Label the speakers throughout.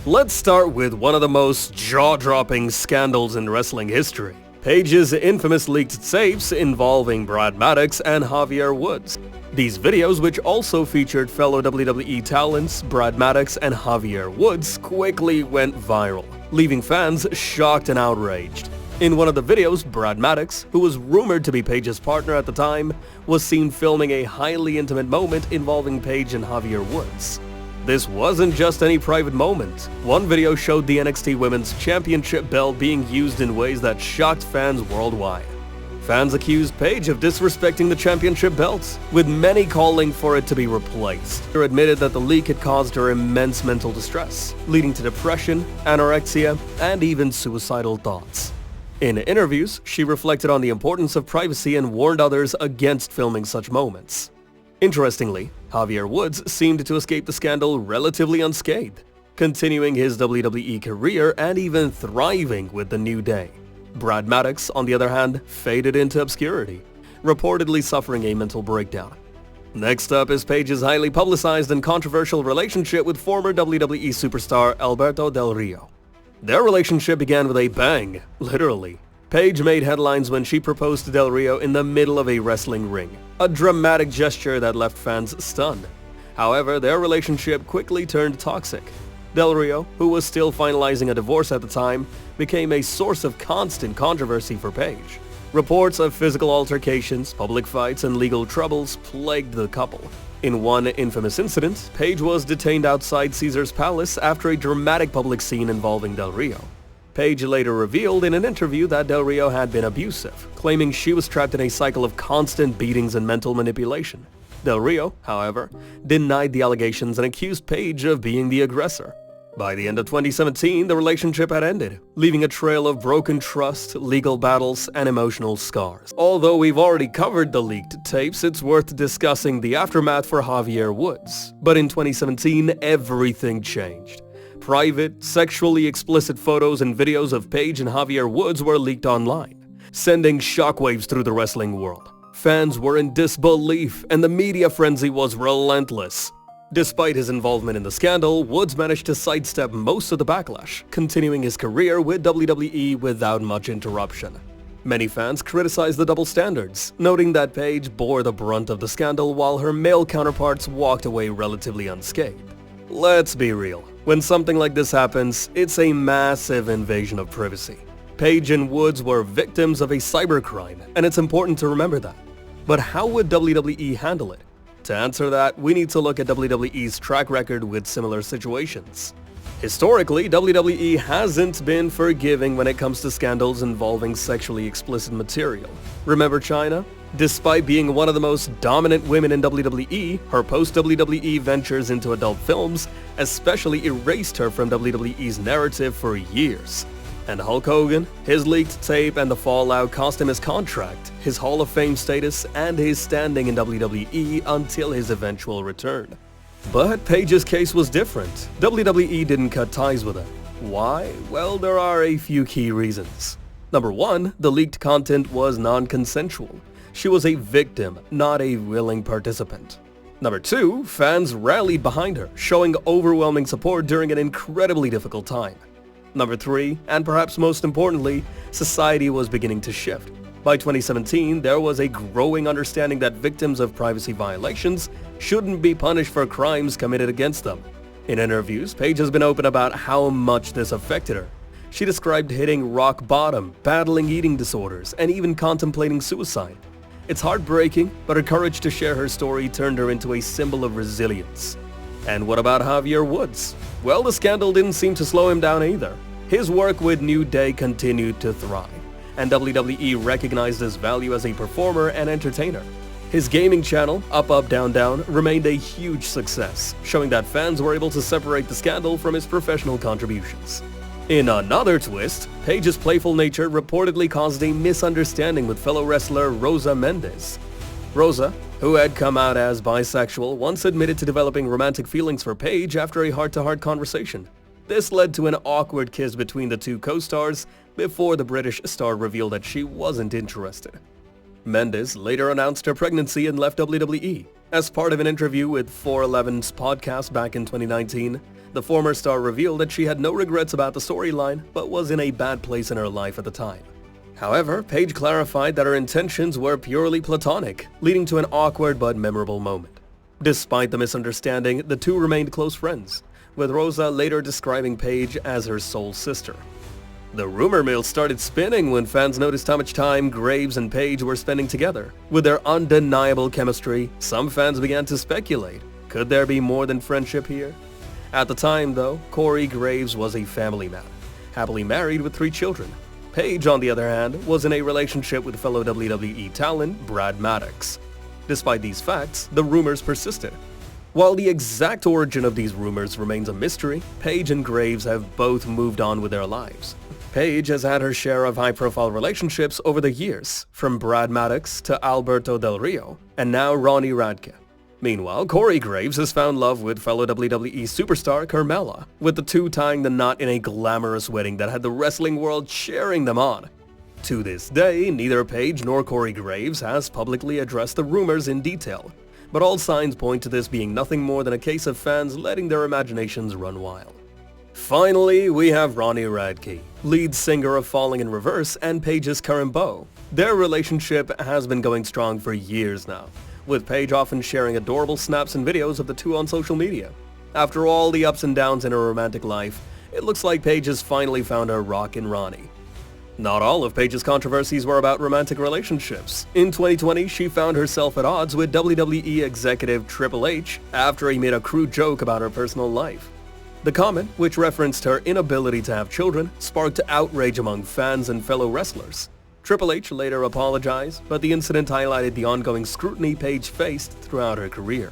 Speaker 1: Let's start with one of the most jaw-dropping scandals in wrestling history. Paige's infamous leaked tapes involving Brad Maddox and Xavier Woods. These videos, which also featured fellow WWE talents Brad Maddox and Xavier Woods, quickly went viral, leaving fans shocked and outraged. In one of the videos, Brad Maddox, who was rumored to be Paige's partner at the time, was seen filming a highly intimate moment involving Paige and Xavier Woods. This wasn't just any private moment. One video showed the NXT Women's Championship belt being used in ways that shocked fans worldwide. Fans accused Paige of disrespecting the championship belt, with many calling for it to be replaced. She admitted that the leak had caused her immense mental distress, leading to depression, anorexia, and even suicidal thoughts. In interviews, she reflected on the importance of privacy and warned others against filming such moments. Interestingly, Xavier Woods seemed to escape the scandal relatively unscathed, continuing his WWE career and even thriving with the New Day. Brad Maddox, on the other hand, faded into obscurity, reportedly suffering a mental breakdown. Next up is Paige's highly publicized and controversial relationship with former WWE superstar Alberto Del Rio. Their relationship began with a bang, literally. Paige made headlines when she proposed to Del Rio in the middle of a wrestling ring, a dramatic gesture that left fans stunned. However, their relationship quickly turned toxic. Del Rio, who was still finalizing a divorce at the time, became a source of constant controversy for Paige. Reports of physical altercations, public fights, and legal troubles plagued the couple. In one infamous incident, Paige was detained outside Caesar's Palace after a dramatic public scene involving Del Rio. Paige later revealed in an interview that Del Rio had been abusive, claiming she was trapped in a cycle of constant beatings and mental manipulation. Del Rio, however, denied the allegations and accused Paige of being the aggressor. By the end of 2017, the relationship had ended, leaving a trail of broken trust, legal battles, and emotional scars. Although we've already covered the leaked tapes, it's worth discussing the aftermath for Xavier Woods. But in 2017, everything changed. Private, sexually explicit photos and videos of Paige and Xavier Woods were leaked online, sending shockwaves through the wrestling world. Fans were in disbelief, and the media frenzy was relentless. Despite his involvement in the scandal, Woods managed to sidestep most of the backlash, continuing his career with WWE without much interruption. Many fans criticized the double standards, noting that Paige bore the brunt of the scandal while her male counterparts walked away relatively unscathed. Let's be real. When something like this happens, it's a massive invasion of privacy. Paige and Woods were victims of a cybercrime, and it's important to remember that. But how would WWE handle it? To answer that, we need to look at WWE's track record with similar situations. Historically, WWE hasn't been forgiving when it comes to scandals involving sexually explicit material. Remember Chyna? Despite being one of the most dominant women in WWE, her post-WWE ventures into adult films especially erased her from WWE's narrative for years. And Hulk Hogan, his leaked tape and the fallout cost him his contract, his Hall of Fame status, and his standing in WWE until his eventual return. But Paige's case was different. WWE didn't cut ties with her. Why? Well, there are a few key reasons. Number one, the leaked content was non-consensual. She was a victim, not a willing participant. Number two, fans rallied behind her, showing overwhelming support during an incredibly difficult time. Number three, and perhaps most importantly, society was beginning to shift. By 2017, there was a growing understanding that victims of privacy violations shouldn't be punished for crimes committed against them. In interviews, Paige has been open about how much this affected her. She described hitting rock bottom, battling eating disorders, and even contemplating suicide. It's heartbreaking, but her courage to share her story turned her into a symbol of resilience. And what about Xavier Woods? Well, the scandal didn't seem to slow him down either. His work with New Day continued to thrive, and WWE recognized his value as a performer and entertainer. His gaming channel, Up Up Down Down, remained a huge success, showing that fans were able to separate the scandal from his professional contributions. In another twist, Paige's playful nature reportedly caused a misunderstanding with fellow wrestler Rosa Mendes. Rosa, who had come out as bisexual, once admitted to developing romantic feelings for Paige after a heart-to-heart conversation. This led to an awkward kiss between the two co-stars before the British star revealed that she wasn't interested. Mendes later announced her pregnancy and left WWE. As part of an interview with 411's podcast back in 2019, The former star revealed that she had no regrets about the storyline, but was in a bad place in her life at the time. However, Paige clarified that her intentions were purely platonic, leading to an awkward but memorable moment. Despite the misunderstanding, the two remained close friends, with Rosa later describing Paige as her soul sister. The rumor mill started spinning when fans noticed how much time Graves and Paige were spending together. With their undeniable chemistry, some fans began to speculate, could there be more than friendship here? At the time, though, Corey Graves was a family man, happily married with 3 children. Paige, on the other hand, was in a relationship with fellow WWE talent Brad Maddox. Despite these facts, the rumors persisted. While the exact origin of these rumors remains a mystery, Paige and Graves have both moved on with their lives. Paige has had her share of high-profile relationships over the years, from Brad Maddox to Alberto Del Rio, and now Ronnie Radke. Meanwhile, Corey Graves has found love with fellow WWE superstar Carmella, with the two tying the knot in a glamorous wedding that had the wrestling world cheering them on. To this day, neither Paige nor Corey Graves has publicly addressed the rumors in detail, but all signs point to this being nothing more than a case of fans letting their imaginations run wild. Finally, we have Ronnie Radke, lead singer of Falling in Reverse and Paige's current beau. Their relationship has been going strong for years now, with Paige often sharing adorable snaps and videos of the two on social media. After all the ups and downs in her romantic life, it looks like Paige has finally found her rock in Ronnie. Not all of Paige's controversies were about romantic relationships. In 2020, she found herself at odds with WWE executive Triple H after he made a crude joke about her personal life. The comment, which referenced her inability to have children, sparked outrage among fans and fellow wrestlers. Triple H later apologized, but the incident highlighted the ongoing scrutiny Paige faced throughout her career.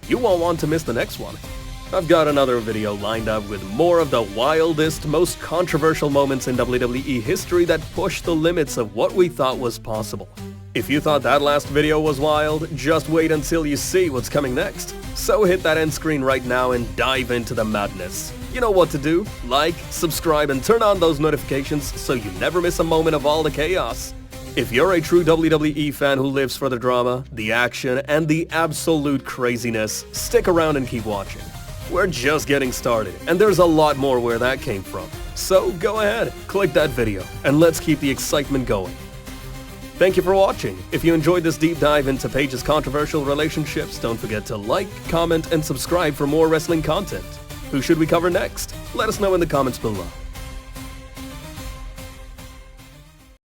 Speaker 1: You won't want to miss the next one. I've got another video lined up with more of the wildest, most controversial moments in WWE history that pushed the limits of what we thought was possible. If you thought that last video was wild, just wait until you see what's coming next. So hit that end screen right now and dive into the madness. You know what to do. Like, subscribe, and turn on those notifications so you never miss a moment of all the chaos. If you're a true WWE fan who lives for the drama, the action, and the absolute craziness, stick around and keep watching. We're just getting started, and there's a lot more where that came from. So go ahead, click that video, and let's keep the excitement going. Thank you for watching. If you enjoyed this deep dive into Paige's controversial relationships, don't forget to like, comment, and subscribe for more wrestling content. Who should we cover next? Let us know in the comments below.